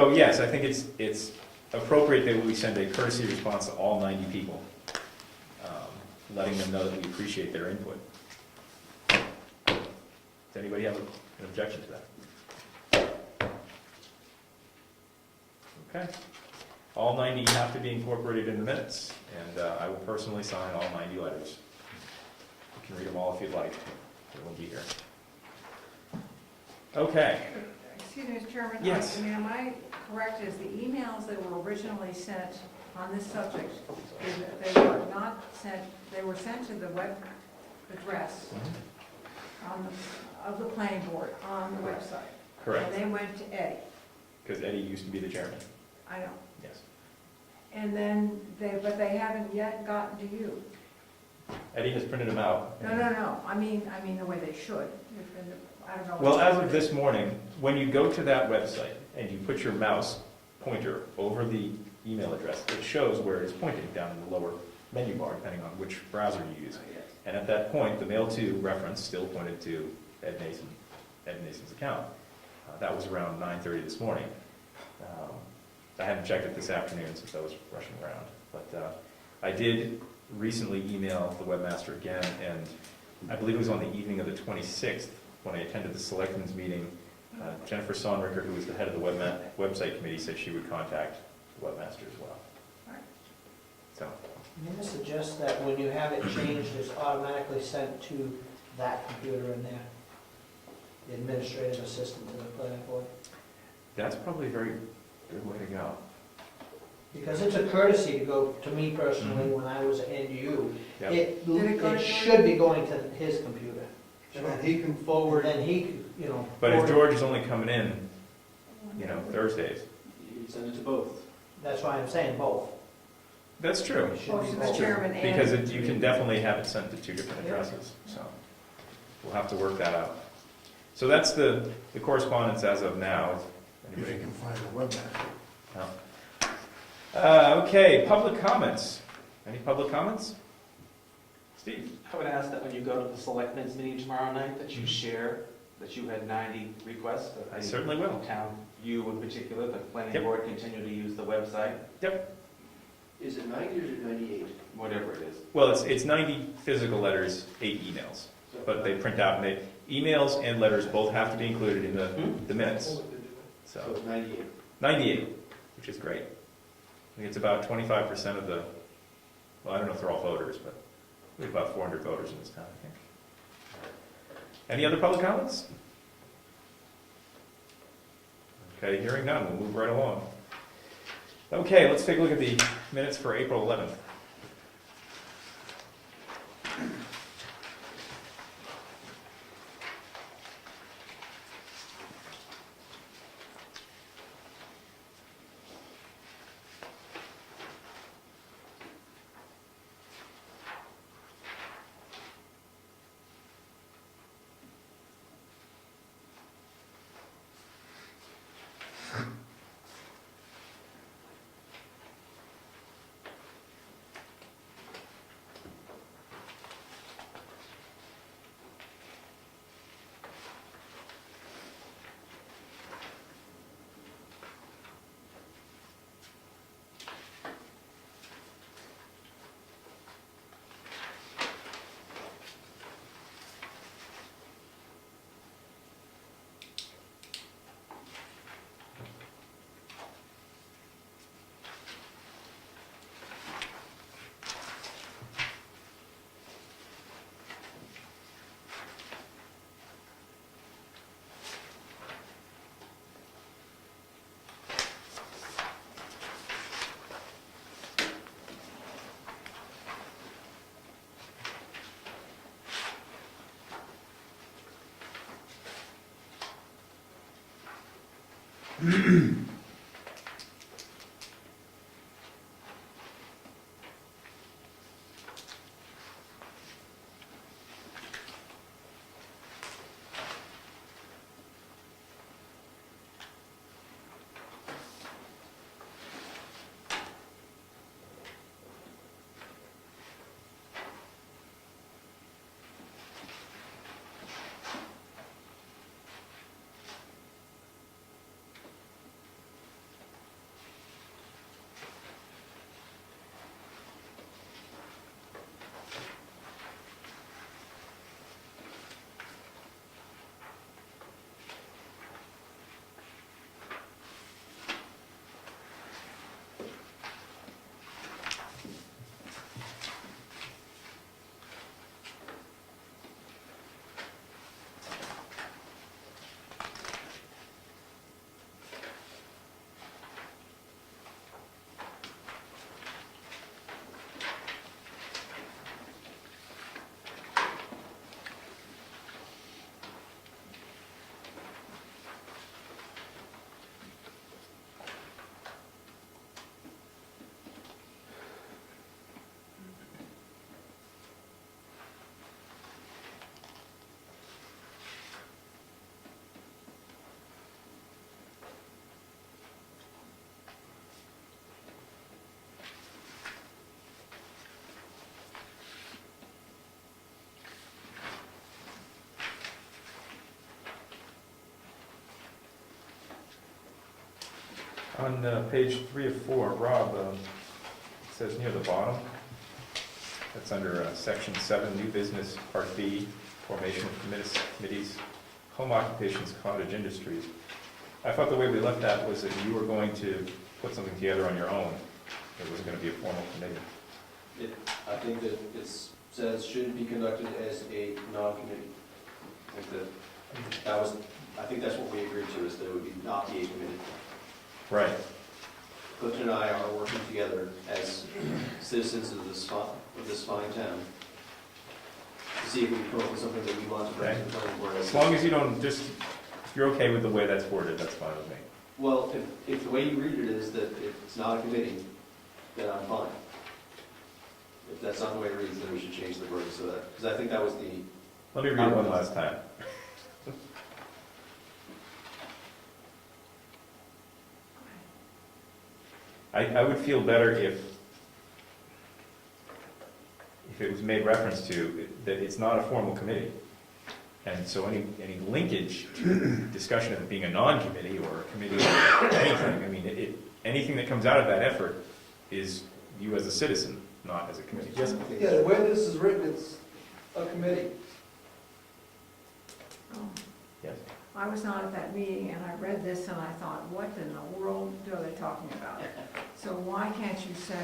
So yes, I think it's appropriate that we send a courtesy response to all 90 people, letting them know that we appreciate their input. Does anybody have an objection to that? Okay. All 90 have to be incorporated in the minutes, and I will personally sign all 90 letters. You can read them all if you'd like. They will be here. Okay. Excuse me, Mr. Chairman. Yes. I mean, am I correct, is the emails that were originally sent on this subject, they were not sent, they were sent to the web address of the planning board on the website? Correct. And they went to Eddie? Because Eddie used to be the chairman. I know. Yes. And then but they haven't yet gotten to you? Eddie has printed them out. No. I mean the way they should. I don't know. Well, as of this morning, when you go to that website and you put your mouse pointer over the email address, it shows where it's pointing down in the lower menu bar, depending on which browser you use. And at that point, the mail to reference still pointed to Ed Nason's account. That was around 9:30 this morning. I haven't checked it this afternoon since I was rushing around. But I did recently email the webmaster again, and I believe it was on the evening of the 26th when I attended the selectmen's meeting. Jennifer Sonricker, who was the head of the website committee, said she would contact the webmaster as well. All right. So. I'm going to suggest that when you have it changed, it's automatically sent to that computer in there, the administrative assistant to the planning board. That's probably a very good way to go. Because it's a courtesy to go to me personally when I was and you. Yep. It should be going to his computer. And then he can forward. And then he, you know. But if forward- George is only coming in, Thursdays. You send it to both. That's why I'm saying both. That's true. It should Both be to the both. chairman and... Because you can definitely have it sent to two different addresses, so we'll have to work that out. So that's the correspondence as of now. If you can find a webmaster. No. Okay, public comments. Any public comments? Steve? I would ask that when you go to the selectmen's meeting tomorrow night, that you share that you had 90 requests. That I the certainly will. Town, you in particular, the planning Yep. board continue to use the website, Is it 90 or is it 98? whatever it is. Well, it's 90 physical letters, 8 emails, but they print out, and emails and letters both have to be included in the minutes. So So it's 98. 98, which is great. I think it's about 25% of the, well, I don't know if they're all voters, but we have about 400 voters in this town, I think. Any other public comments? Okay, hearing none, we'll move right along. Okay, let's take a look at the minutes for April 11th. On page 3 of 4, Rob, it says near the bottom, that's under section 7, new business, part B, formation of committees, home occupations, cottage industries. I thought the way we left that was that you were going to put something together on your own. It wasn't going to be a formal committee. I think that it says should be conducted as a non-committee. I think that's what we agreed to, is that it would not be a committee. Right. Clifton and I are working together as citizens of this fine town to see if we can come up with something that we want to bring to the planning board. As long as you don't just, if you're okay with the way that's worded, that's fine with me. Well, if the way you read it is that it's not a committee, then I'm fine. If that's not the way it reads, then we should change the wording so that, because I think that was the, Let me read it one last time. I would feel better if it was made reference to that it's not a formal committee. And so any linkage to discussion of it being a non-committee or a committee or anything, I mean, anything that comes out of that effort is you as a citizen, not as a committee. Yes? Yeah, the way this is written, it's a committee. Oh. Yes. I was not at that meeting, and I read this, and I thought, what in the world are they talking about? So why can't you say,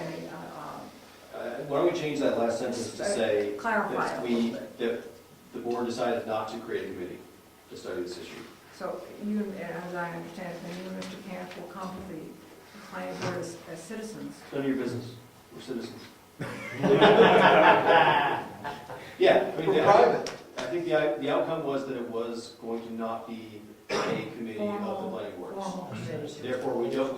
why don't we change that last sentence to say clarify that it a little bit? that the board decided not to create a committee to study this issue. So you, as I understand it, then you and Mr. Camp will come to the planning board as citizens. None of your business. We're citizens. Yeah, I mean, We're private. I think the outcome was that it was going to not be a committee of the planning board. Formal. Therefore, we don't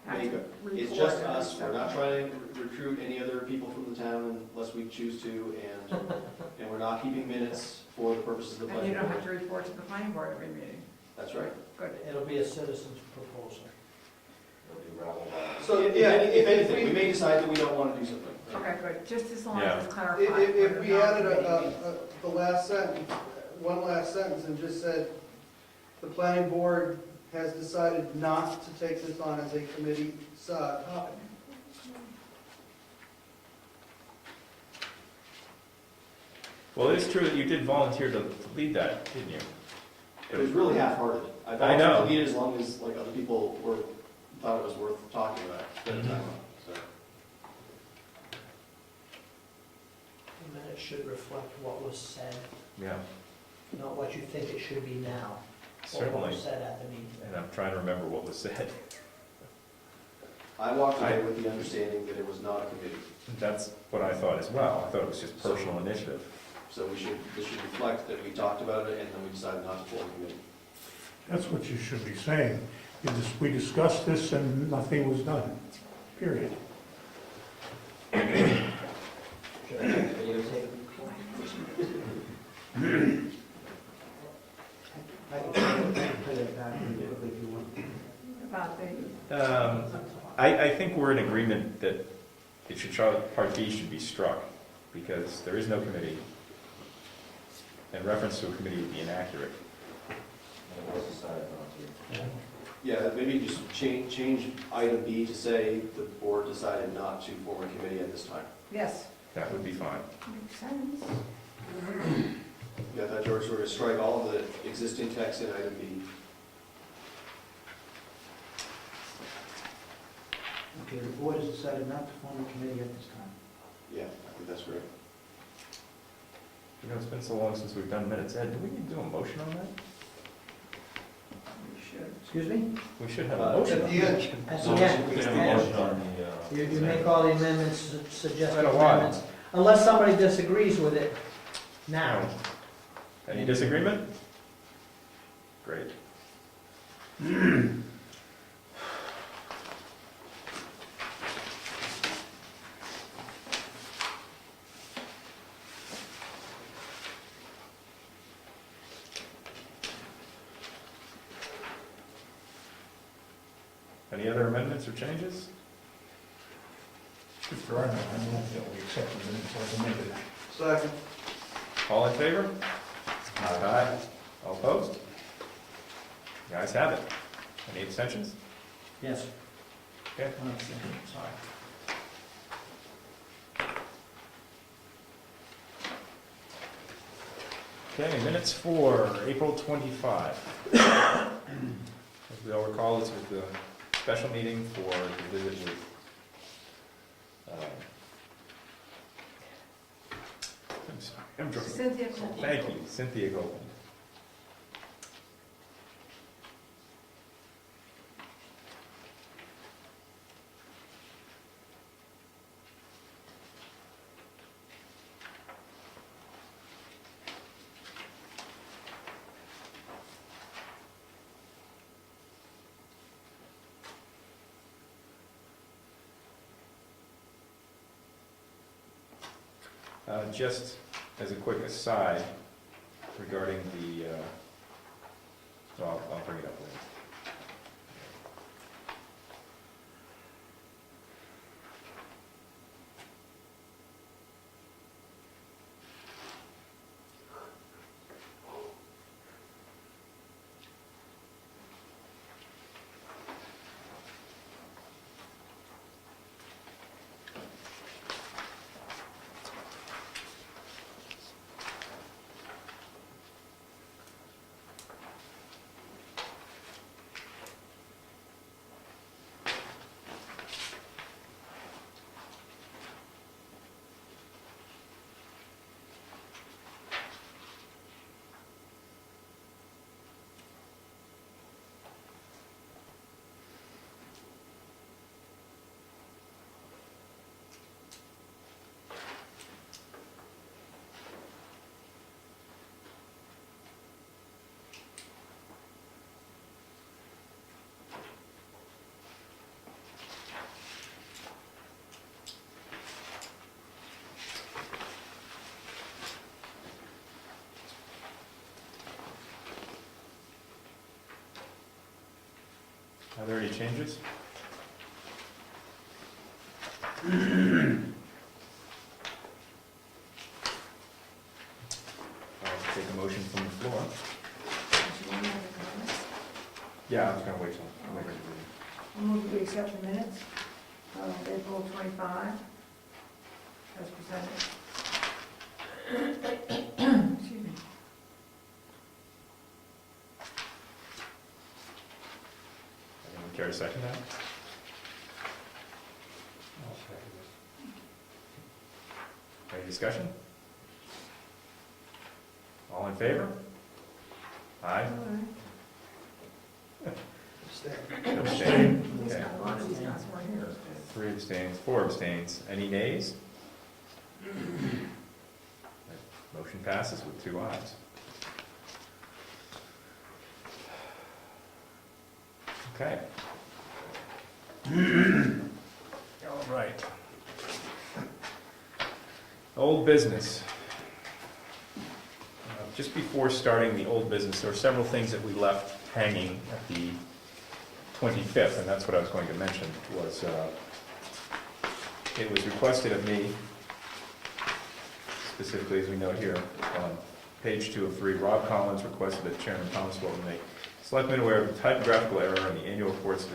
make a, it's just Report us. We're not trying to recruit any other people from the town unless we choose to, and we're not keeping minutes for the purposes of the And planning you don't have board. to report to the planning board every meeting. That's right. Good. It'll be a citizen's proposal. So, If yeah, if anything, we may decide that we don't want to do something. Okay, good, just as long Yeah. as it's clarified. if we added Whether the last sentence, one last sentence, and just said, the planning board has decided not to take this on as a committee topic. Well, it is true that you did volunteer to lead that, didn't you? It was really half-hearted. I I volunteered know. to lead it as long as like other people thought it was worth talking about, spending time on. So The minutes should reflect what was said, Yeah, not what you think it should be now, or what certainly. was said at the meeting. And I'm trying to remember what was said. I walked away with the understanding that it was not a committee. That's what I thought as well. I thought it was just personal initiative. So this should reflect that we talked about it and then we decided not to form a committee. That's what you should be saying. We discussed this and nothing was done, period. About the, I think we're in agreement that it should, Part B should be struck, because there is no committee, and reference to a committee would be inaccurate. Yeah, maybe just change item B to say the board decided not to form a committee at this time. yes, That would be fine. makes sense. Yeah, I thought George were to strike all of the existing text in item B. Okay, the board has decided not to form a committee at this time. Yeah, I think that's great. You know, it's been so long since we've done minutes. Ed, do we need to do a motion on that? We should. Excuse me? We should have a motion. At the end. At the end, you make all the amendments, suggested Quite a while. amendments, unless somebody disagrees with it now. Any disagreement? Great. Any other amendments or changes? If there are no, I move that we accept the minutes as amended. Second. All in favor? Aye. All opposed? The ayes have it. Any abstentions? Yes. Okay. Sorry. Okay, minutes for April 25. As we all recall, this was the special meeting for the visit with I'm sorry, I'm drawing. Cynthia Cole. Thank you, Cynthia Goldman. Just as a quick aside regarding the, I'll bring it up later. Are there any changes? I'll take a motion from the floor. Did you want to have a comment? Yeah, I was gonna wait till later. I'll move to accept the minutes of April 25 as presented. Excuse me. Anyone care to second that? Any discussion? All in favor? Aye. Abstain. He's Okay. got a lot of these guys right here. 3 abstains, 4 abstains. Any nays? Motion passes with 2 ayes. Okay. All right. Old business. Just before starting the old business, there were several things that we left hanging at the 25th, and that's what I was going to mention, was it was requested of me, specifically as we note here, on page 2 of 3, Rob Collins requested that Chairman Thomas Wilton make Selectmen aware of the typographical error in the annual reports of the